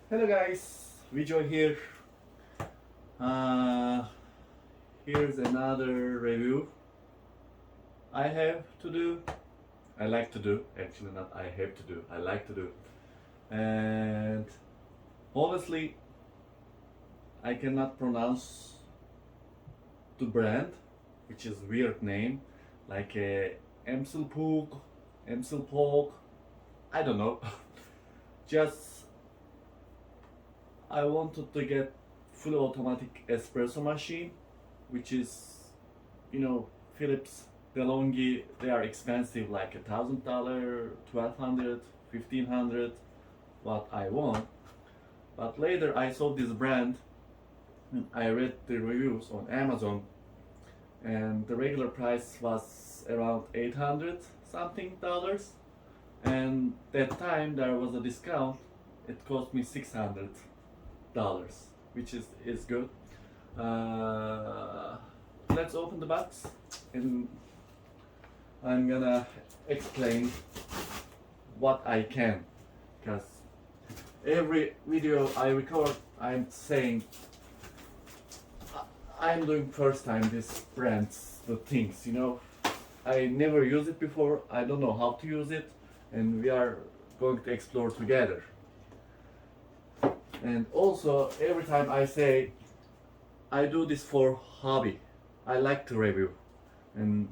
Hello guys, Vijay here. Uh, Here's another review I have to do. I like to do, actually not I have to do, I like to do. And honestly, I cannot pronounce the brand, which is weird name, like a Mcilpoog, Mcilpoog, I don't know. Just I wanted to get fully automatic espresso machine, which is, Philips DeLonghi. They are expensive, like $1,000, 1,200, 1,500. What I want, but later I saw this brand and I read the reviews on Amazon, and the regular price was around 800 something dollars, and that time there was a discount. It cost me $600, which is good. Let's open the box and I'm gonna explain what I can, because every video I record I'm saying I'm doing first time this brands the things, I never use it before, I don't know how to use it, and we are going to explore together. And also, every time I say I do this for hobby, I like to review, and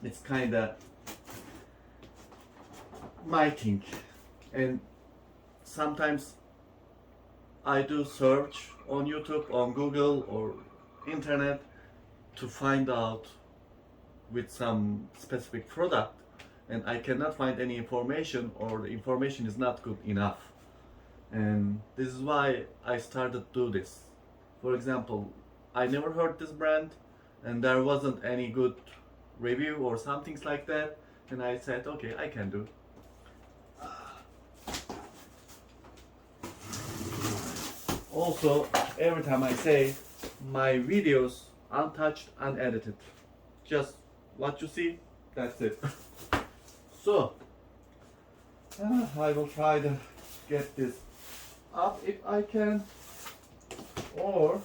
it's kind of my thing. And sometimes I do search on YouTube, on Google, or internet to find out with some specific product, and I cannot find any information, or the information is not good enough. And this is why I started to do this. For example, I never heard this brand and there wasn't any good review or something like that, and I said okay, I can do. Also, every time I say my videos untouched, unedited, just what you see, that's it. So I will try to get this up if I can, or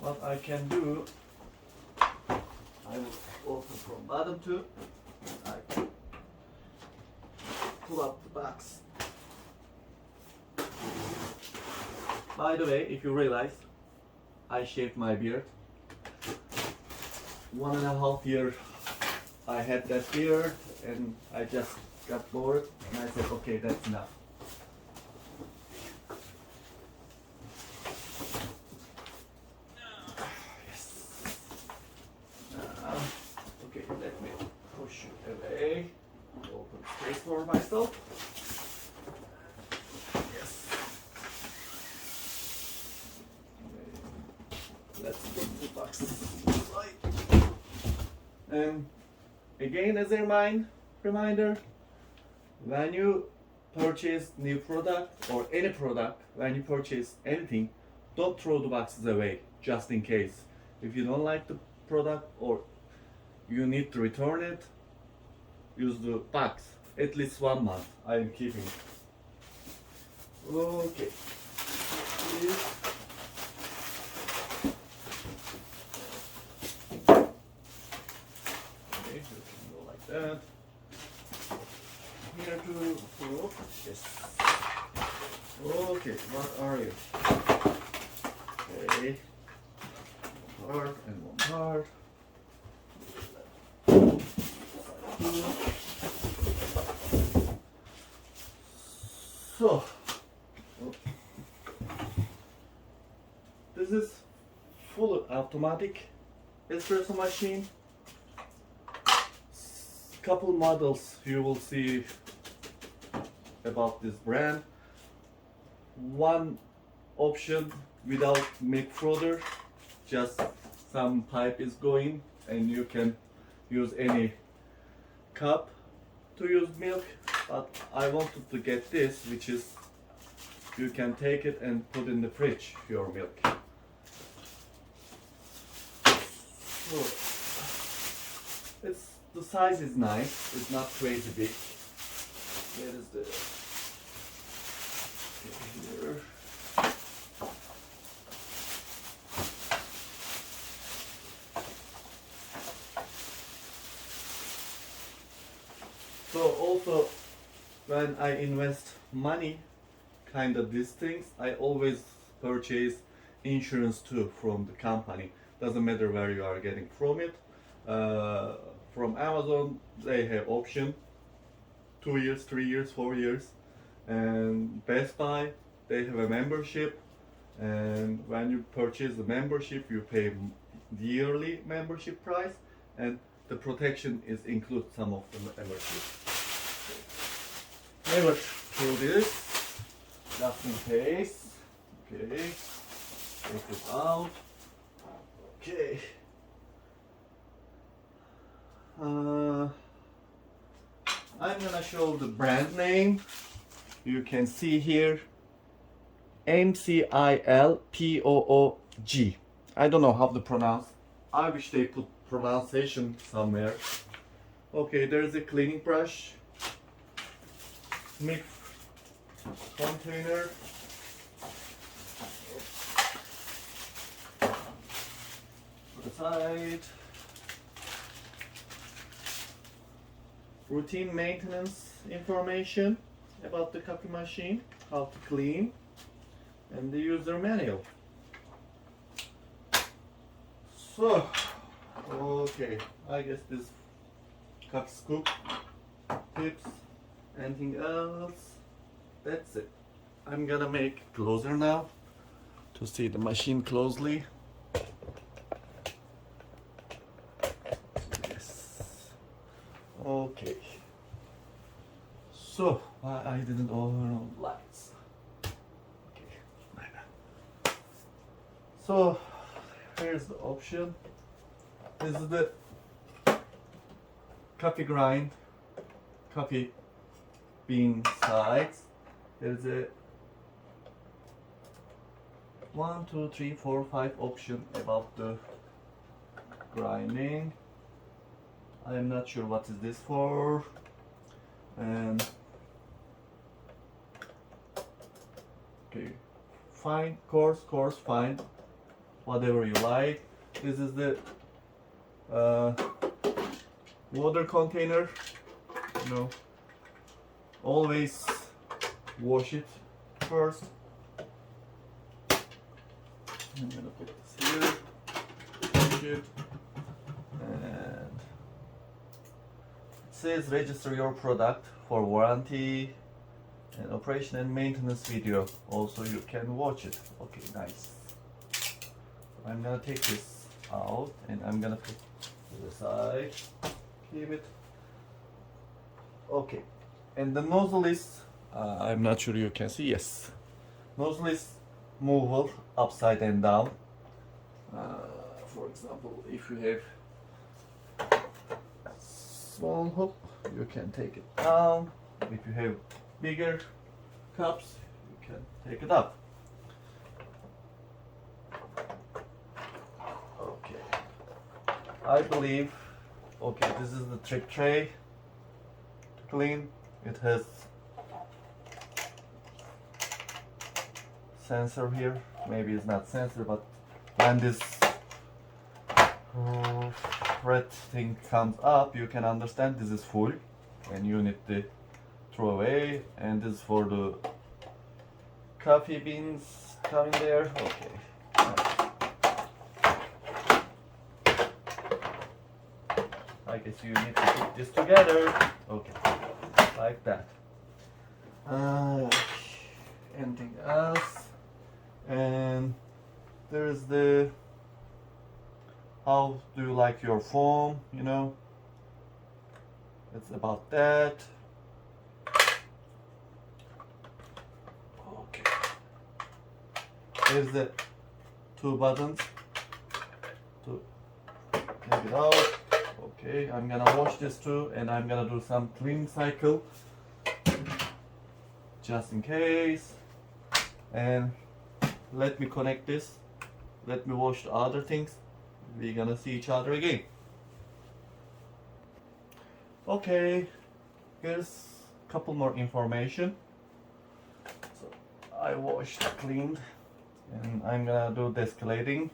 what I can do, I will open from bottom too. I pull up the box. By the way, if you realize, I shaved my beard. 1.5 years I had that beard, and I just got bored, and I said okay, that's enough. Okay, let me push it away. Open space for myself. Yes. Let's put the box right. And again, as a reminder, when you purchase new product or any product, when you purchase anything, don't throw the boxes away just in case. If you don't like the product or you need to return it, use the box at least 1 month. I am keeping it. Okay. Okay, you can go like that. Here to pull. Yes. Okay, what are you? Okay. One part and one part. So, this is full automatic espresso machine. Couple models you will see about this brand. One option without milk frother, just some pipe is going and you can use any cup to use milk, but I wanted to get this, which is you can take it and put in the fridge your milk. So, the size is nice, it's not crazy big. Here is the also, when I invest money, kind of these things, I always purchase insurance too from the company. Doesn't matter where you are getting from it. From Amazon, they have option 2 years, 3 years, 4 years, and Best Buy, they have a membership. And when you purchase the membership, you pay yearly membership price, and the protection is include some of the membership. Never throw this, just in case. Okay, take it out. Okay. I'm gonna show the brand name. You can see here, Mcilpoog. I don't know how to pronounce. I wish they put pronunciation somewhere. Okay, there's a cleaning brush, milk container, put aside, routine maintenance information about the coffee machine, how to clean, and the user manual. So, okay, I guess this coffee scoop, tips, anything else, that's it. I'm gonna make it closer now to see the machine closely. Yes. Okay. So, why I didn't overrun lights. Okay, my bad. So, here's the option. This is the coffee grind, coffee bean size. There's a 1, 2, 3, 4, 5 option about the grinding. I am not sure what is this for. And okay, fine, coarse, fine, whatever you like. This is the water container. You know, always wash it first. I'm gonna put this here, wash it, and it says register your product for warranty and operation and maintenance video. Also, you can watch it. Okay, nice. I'm gonna take this out and I'm gonna put it to the side. Keep it. Okay, and the nozzle is, I'm not sure you can see, yes. Nozzle is movable upside and down. For example, if you have small hook, you can take it down. If you have bigger cups, you can take it up. Okay, I believe, okay, this is the trick tray to clean. It has sensor here. Maybe it's not sensor, but when this red thing comes up, you can understand this is full and you need to throw away, and this is for the coffee beans coming there. Okay, I guess you need to put this together. Okay, like that. Anything else? And there's the how do you like your foam, you know, it's about that. Okay, there's the 2 buttons to take it out. Okay, I'm gonna wash this too, and I'm gonna do some cleaning cycle just in case. And let me connect this, let me wash the other things. We're gonna see each other again. Okay, here's a couple more information. So I washed, cleaned, and I'm gonna do descalating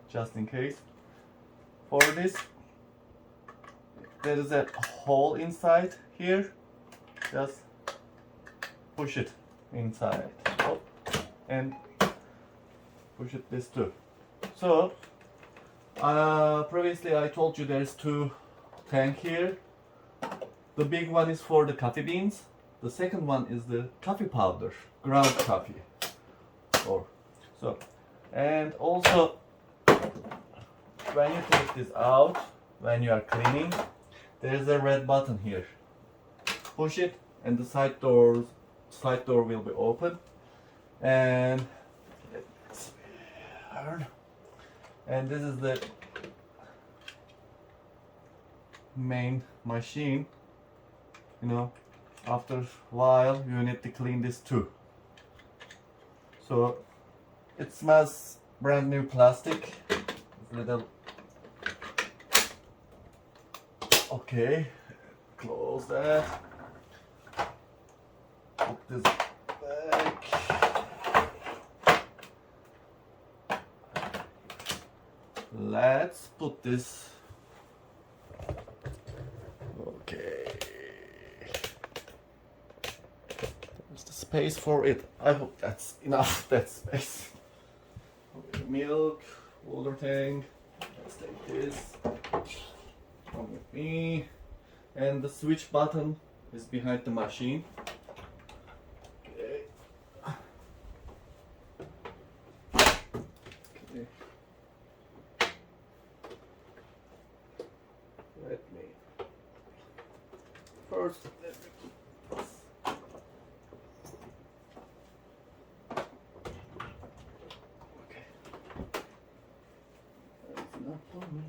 just in case. For this, there is a hole inside here. just push it inside. Oh, and push it this too. So previously I told you there's two tank here. The big one is for the coffee beans. The second one is the coffee powder, ground coffee. And also when you take this out, when you are cleaning, there's a red button here. Push it and the side door will be open. And let's turn. And this is the main machine. You know, after a while you need to clean this too. So it smells brand new plastic. Little. Okay, close that. Put this back. Let's put this. Okay. There's the space for it. I hope that's enough, that space. Okay, milk, water tank. Let's take this. Come with me. And the switch button is behind the machine. Okay. Okay. Let me first let me put this. Okay. That's enough for me.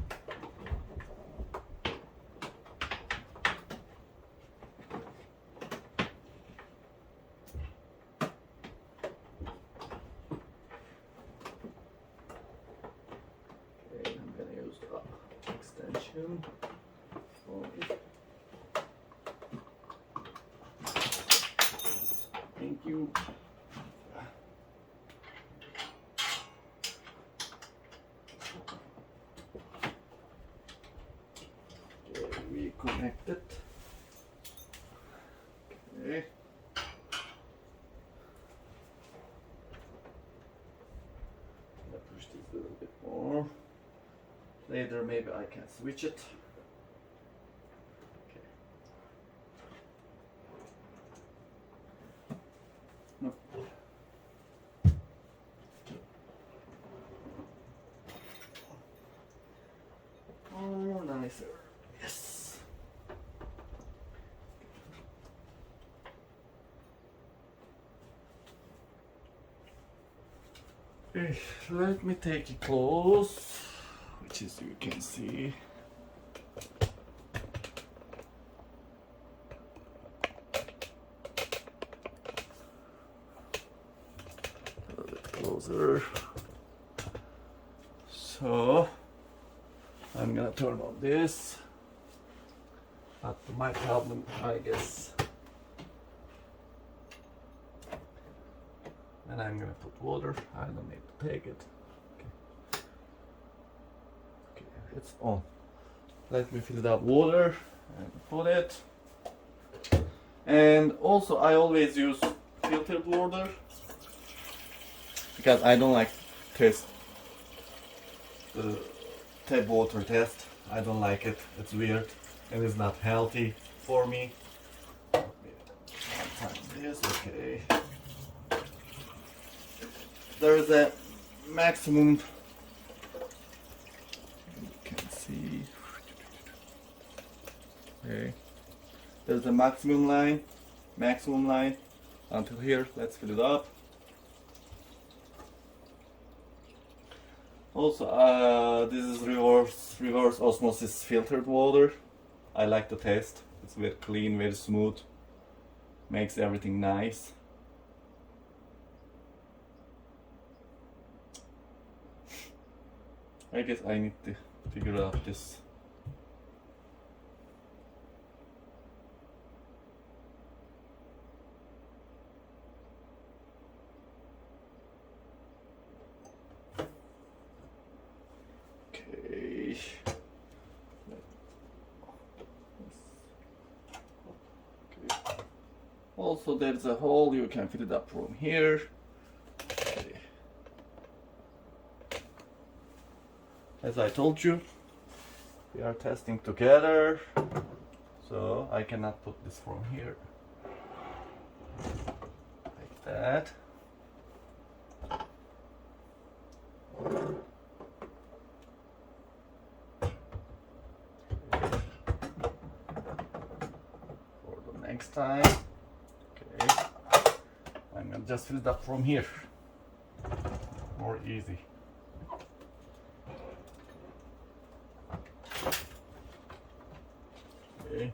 Extension for it. Thank you. Okay, reconnect it. Okay. Push this a little bit more. Later, maybe I can switch it. Okay. No. Oh, nicer. Yes. Okay, let me take it close. Which is, you can see, a little bit closer. So I'm gonna turn on this, but my problem, I guess, and I'm gonna put water. I don't need to take it. It's on. Let me fill it up water and put it. And also I always use filtered water because I don't like taste the tap water test. I don't like it. It's weird and it's not healthy for me. This, okay. There is a maximum. Okay. There's a maximum line until here. Let's fill it up. Also, this is reverse osmosis filtered water. I like the taste. It's very clean, very smooth. Makes everything nice. I guess I need to figure out this. Okay. Okay. Also, there's a hole, you can fill it up from here. Okay. As I told you, we are testing together, so I cannot put this from here like that. For the next time, okay, I'm gonna just fill it up from here. More easy. Okay.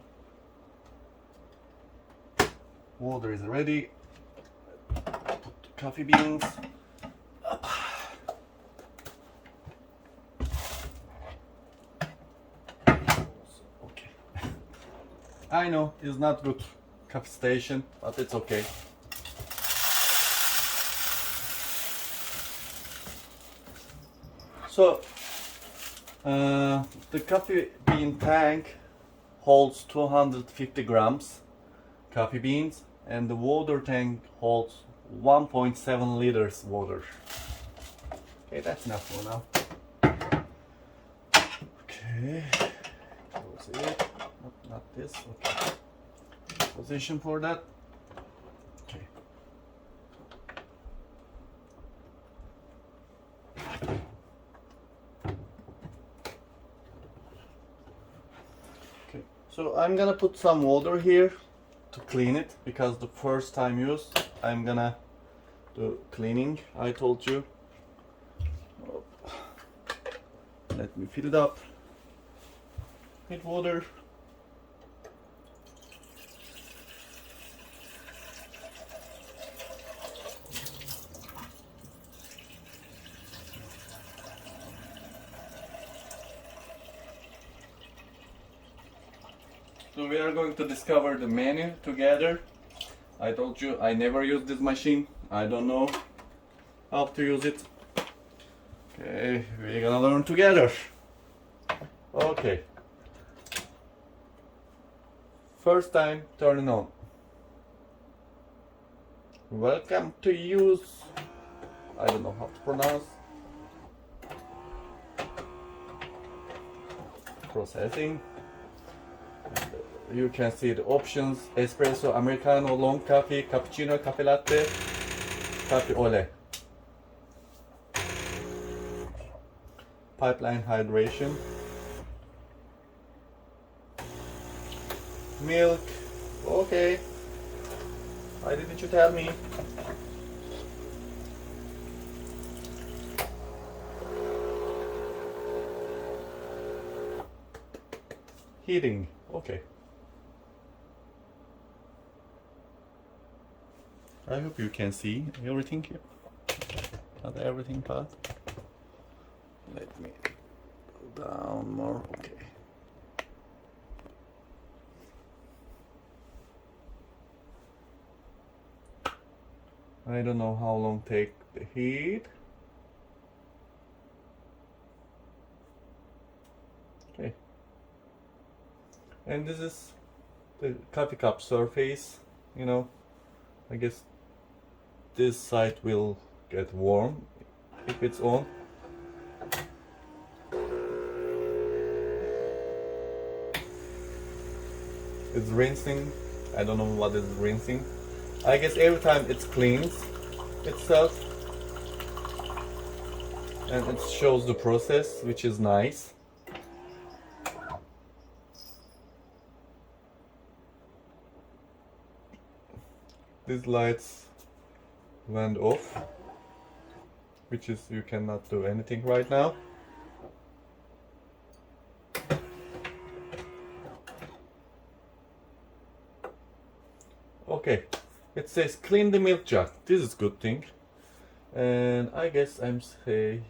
Water is ready. Put the coffee beans up. Okay. I know it's not good coffee station, but it's okay. So the coffee bean tank holds 250 grams coffee beans, and the water tank holds 1.7 liters water. Okay, that's enough for now. Okay, close it. Not this. Okay, position for that. Okay. Okay, so I'm gonna put some water here to clean it, because the first time use I'm gonna do cleaning, I told you. Let me fill it up with water. So we are going to discover the menu together. I told you I never used this machine. I don't know how to use it. Okay, we're gonna learn together. Okay. First time turning on. Welcome to use. I don't know how to pronounce. Processing. You can see the options: espresso, americano, long coffee, cappuccino, cafe latte, cafe au lait. Pipeline hydration. Milk. Okay. Why didn't you tell me? Heating. Okay. I hope you can see everything here. Not everything, but let me go down more. Okay. I don't know how long take the heat. Okay. And this is the coffee cup surface, you know. I guess this side will get warm if it's on. It's rinsing. I don't know what is rinsing. I guess every time it cleans itself, and it shows the process, which is nice. These lights went off, which is you cannot do anything right now. Okay, it says clean the milk jug. This is good thing, and I guess I'm say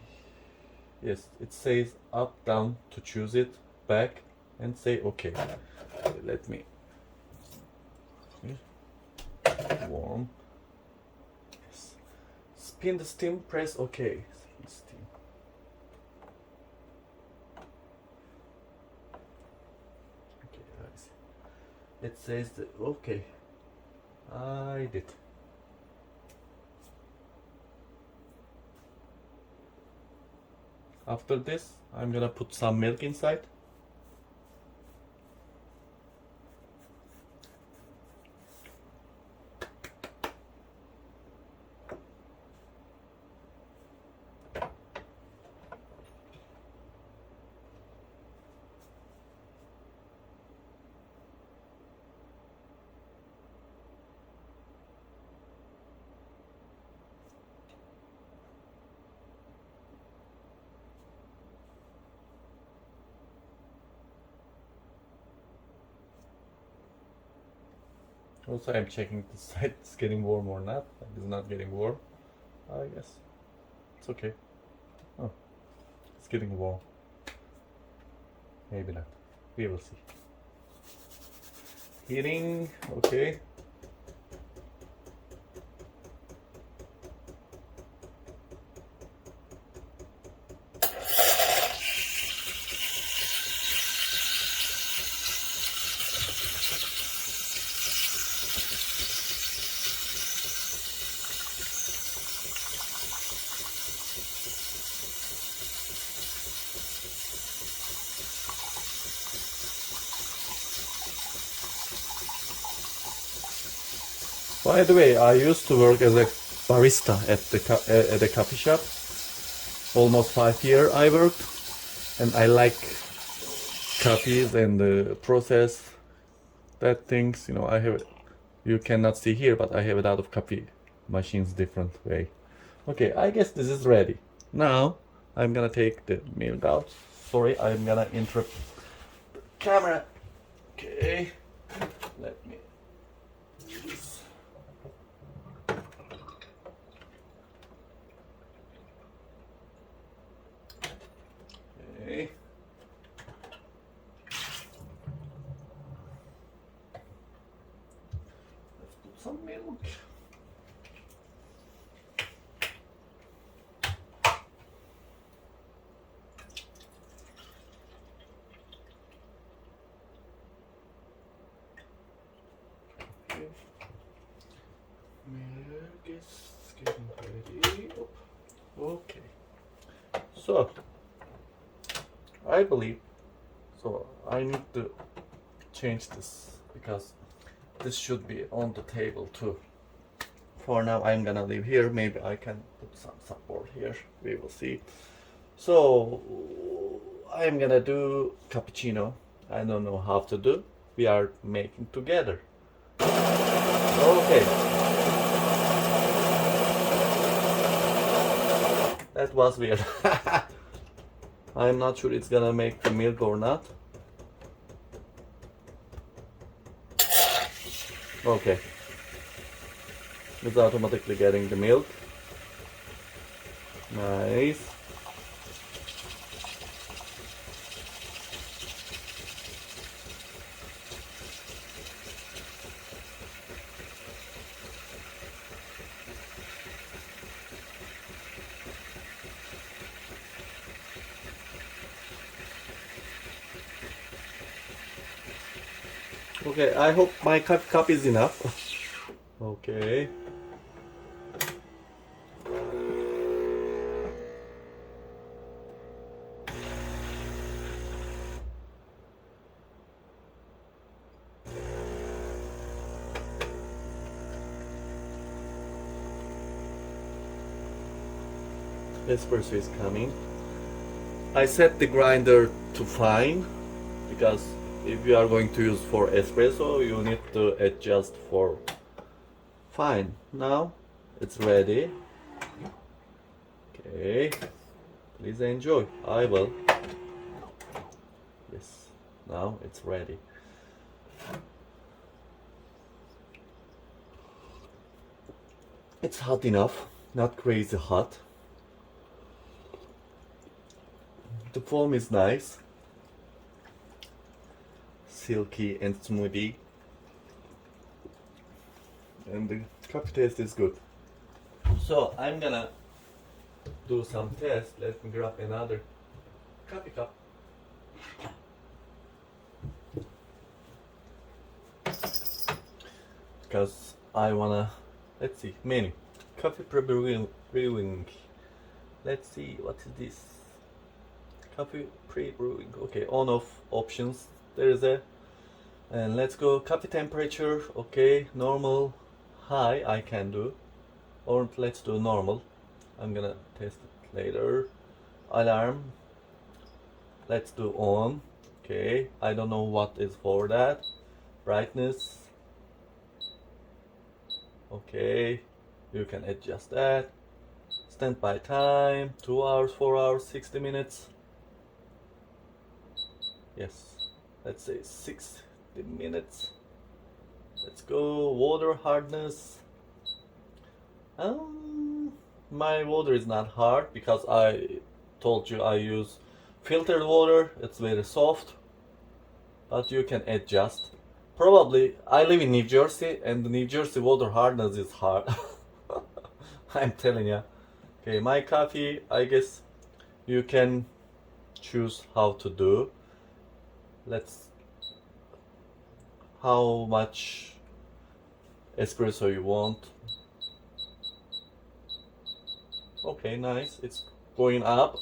yes. It says up down to choose it, back, and say okay. Let me warm. Yes. Spin the steam, press OK. Steam. Okay, I see. It says that okay. I did. After this, I'm gonna put some milk inside. Also, I'm checking the side it's getting warm or not. It's not getting warm. I guess it's okay. Oh, it's getting warm. Maybe not. We will see. Heating, okay. By the way, I used to work as a barista at a coffee shop. Almost 5 years I worked, and I like coffees and the process that things. You know, I have. You cannot see here, but I have a lot of coffee machines different way. Okay, I guess this is ready. Now I'm gonna take the milk out. Sorry, I'm gonna interrupt the camera. Okay, let me use. Okay. Let's put some milk. Okay. Milk is getting ready. Okay. So I believe so I need to change this because this should be on the table too. For now I'm gonna leave here. Maybe I can put some support here. We will see. So I'm gonna do cappuccino. I don't know how to do. We are making together. Okay. That was weird. I'm not sure it's gonna make the milk or not. Okay. It's automatically getting the milk. Nice. Okay, I hope my cup is enough. Okay. Espresso is coming. I set the grinder to fine because if you are going to use for espresso, you need to adjust for fine. Now it's ready. Okay, please enjoy. I will. Yes, now it's ready. It's hot enough, not crazy hot. The foam is nice, silky and smoothie, and the coffee taste is good. So I'm gonna do some tests. Let me grab another coffee cup. Because I wanna, let's see, menu, coffee pre-brewing. Let's see, what is this? Coffee pre-brewing. Okay, on off options. There is a, and let's go coffee temperature. Okay, normal, high I can do, or let's do normal. I'm gonna test it later. Alarm. Let's do on. Okay, I don't know what is for that. Brightness. Okay, you can adjust that. Standby time, 2 hours, 4 hours, 60 minutes. Yes, let's say 60 minutes. Let's go. Water hardness. My water is not hard because I told you I use filtered water. It's very soft, but you can adjust. Probably I live in New Jersey, and the New Jersey water hardness is hard. I'm telling you. Okay, my coffee, I guess you can choose how to do. Let's, how much espresso you want. Okay, nice, it's going up.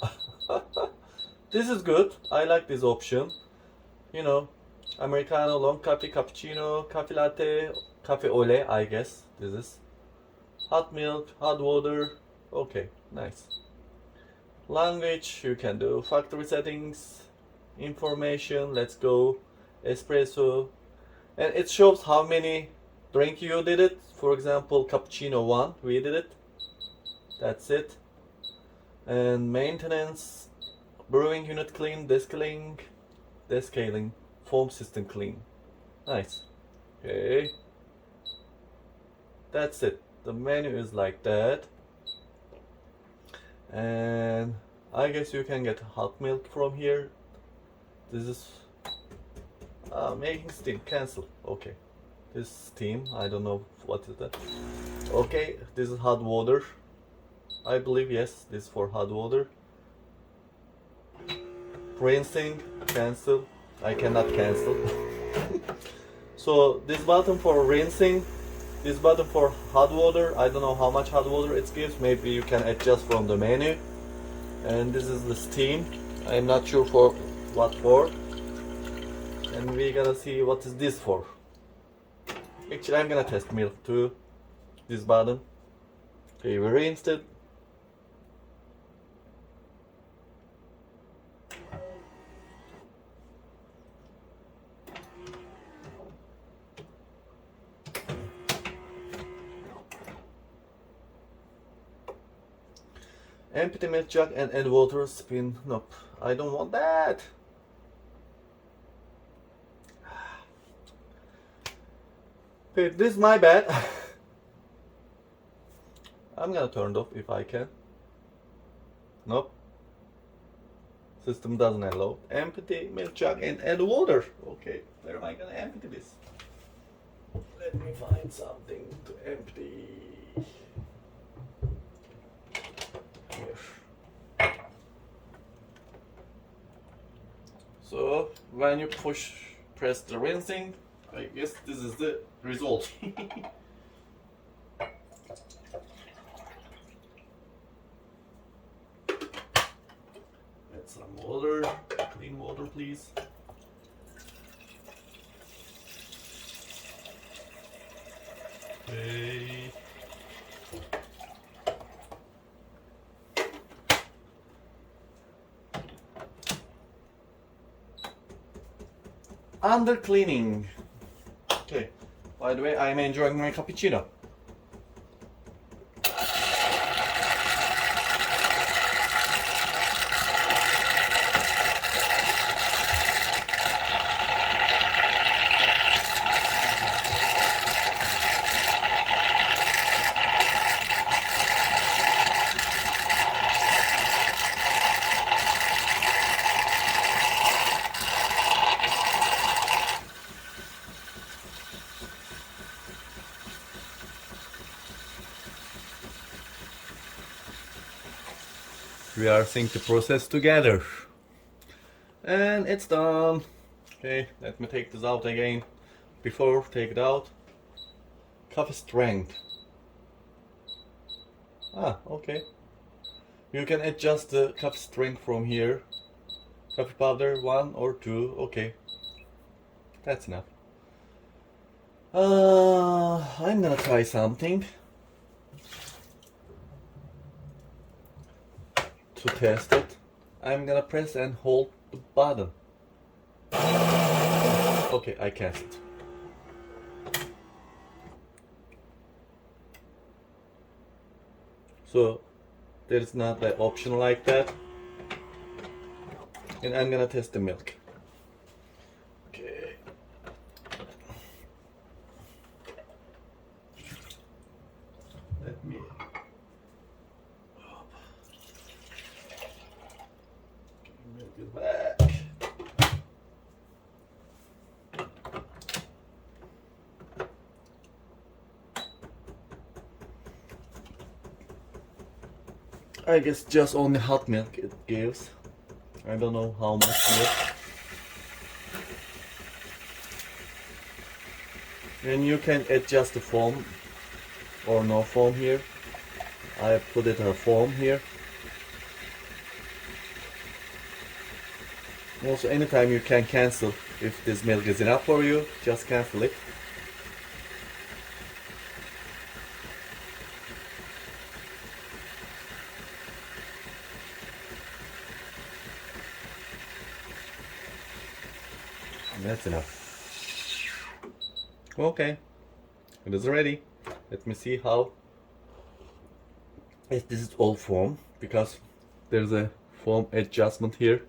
This is good, I like this option. You know, Americano, long coffee, cappuccino, coffee latte, coffee au lait, I guess this is. Hot milk, hot water. Okay, nice. Language, you can do factory settings, information, let's go, espresso. And it shows how many drink you did it. For example, cappuccino 1, we did it. That's it. And maintenance, brewing unit clean, descaling, foam system clean. Nice. Okay. That's it. The menu is like that. And I guess you can get hot milk from here. This is making steam. Cancel. Okay. This steam. I don't know what is that. Okay. This is hot water. I believe, yes, this is for hot water. Rinsing. Cancel. I cannot cancel. So this button for rinsing, this button for hot water, I don't know how much hot water it gives. Maybe you can adjust from the menu. And this is the steam. I'm not sure for what for. And we're gonna see what is this for. Actually, I'm gonna test milk too. This button. Okay, we rinsed it. Empty milk jug and add water, spin. Nope, I don't want that. Okay, this is my bad. I'm gonna turn it off if I can. Nope. System doesn't allow. Empty milk jug and add water. Okay, where am I gonna empty this? Let me find something to empty. So when you press the rinsing, I guess this is the result. Add some water, clean water please. Okay. Under cleaning. Okay. By the way, I'm enjoying my cappuccino. We are seeing the process together. And it's done. Okay, let me take this out again. Before, take it out. Coffee strength. Ah, okay. You can adjust the coffee strength from here. Coffee powder 1 or 2. Okay. That's enough. I'm gonna try something to test it. I'm gonna press and hold the button. Okay, I canceled. So there is not an option like that. And I'm gonna test the milk. Okay. Let me. Milk is back. I guess just only hot milk it gives. I don't know how much milk. And you can adjust the foam or no foam here. I put it a foam here. Also, anytime you can cancel if this milk is enough for you, just cancel it. And that's enough. Okay, it is ready. Let me see how. Yes, this is all foam because there's a foam adjustment here.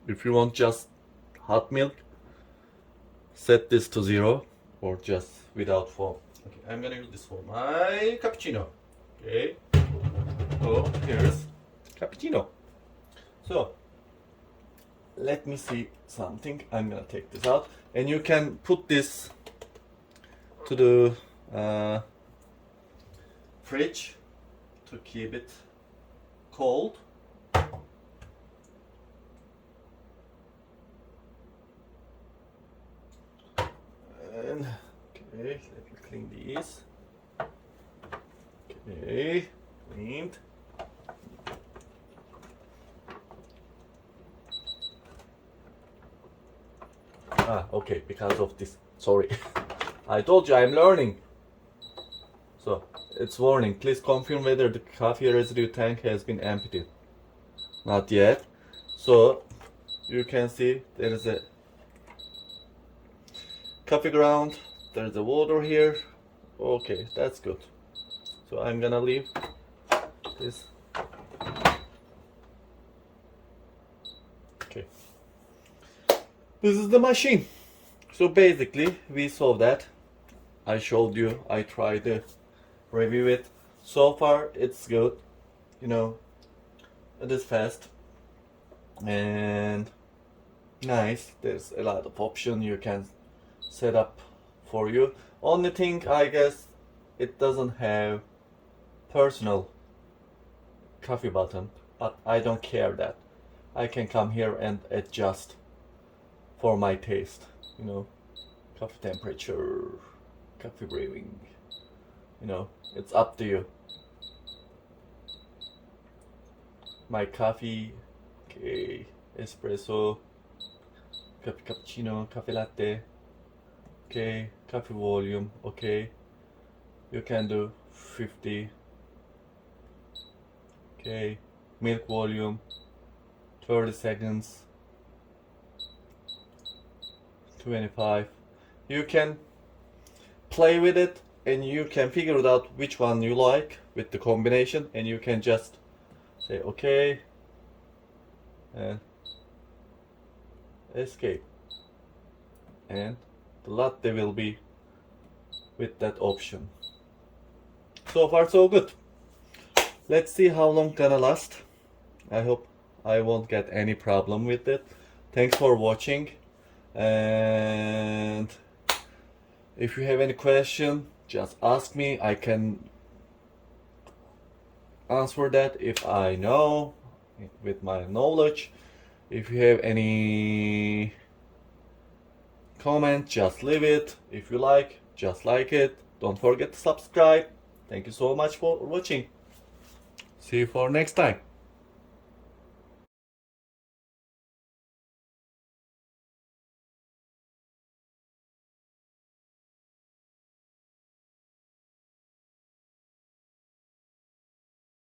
If you want just hot milk, set this to 0 or just without foam. Okay, I'm gonna use this for my cappuccino. Okay, so here's cappuccino. So let me see something. I'm gonna take this out, and you can put this to the fridge to keep it cold. And okay, let me clean these. Okay, cleaned. Ah, okay, because of this. Sorry. I told you I'm learning. So, it's warning. Please confirm whether the coffee residue tank has been emptied. Not yet. So, you can see there is a coffee ground. There's a water here. Okay, that's good. So, I'm gonna leave this. Okay. This is the machine. So basically, we saw that. I showed you. I tried to review it. So far, it's good. You know, it is fast and nice. There's a lot of option you can set up for you. Only thing, I guess, it doesn't have personal coffee button, but I don't care that. I can come here and adjust for my taste, you know, coffee temperature, coffee brewing, you know, it's up to you. My coffee, okay, espresso, cappuccino, coffee latte, okay, coffee volume, okay, you can do 50, okay, milk volume, 30 seconds, 25. You can play with it and you can figure it out which one you like with the combination, and you can just say okay and escape, and the latte will be with that option. So far so good. Let's see how long gonna last. I hope I won't get any problem with it. Thanks for watching, and if you have any question, just ask me. I can answer that if I know, with my knowledge. If you have any comment, just leave it. If you like, just like it. Don't forget to subscribe. Thank you so much for watching. See you for next time.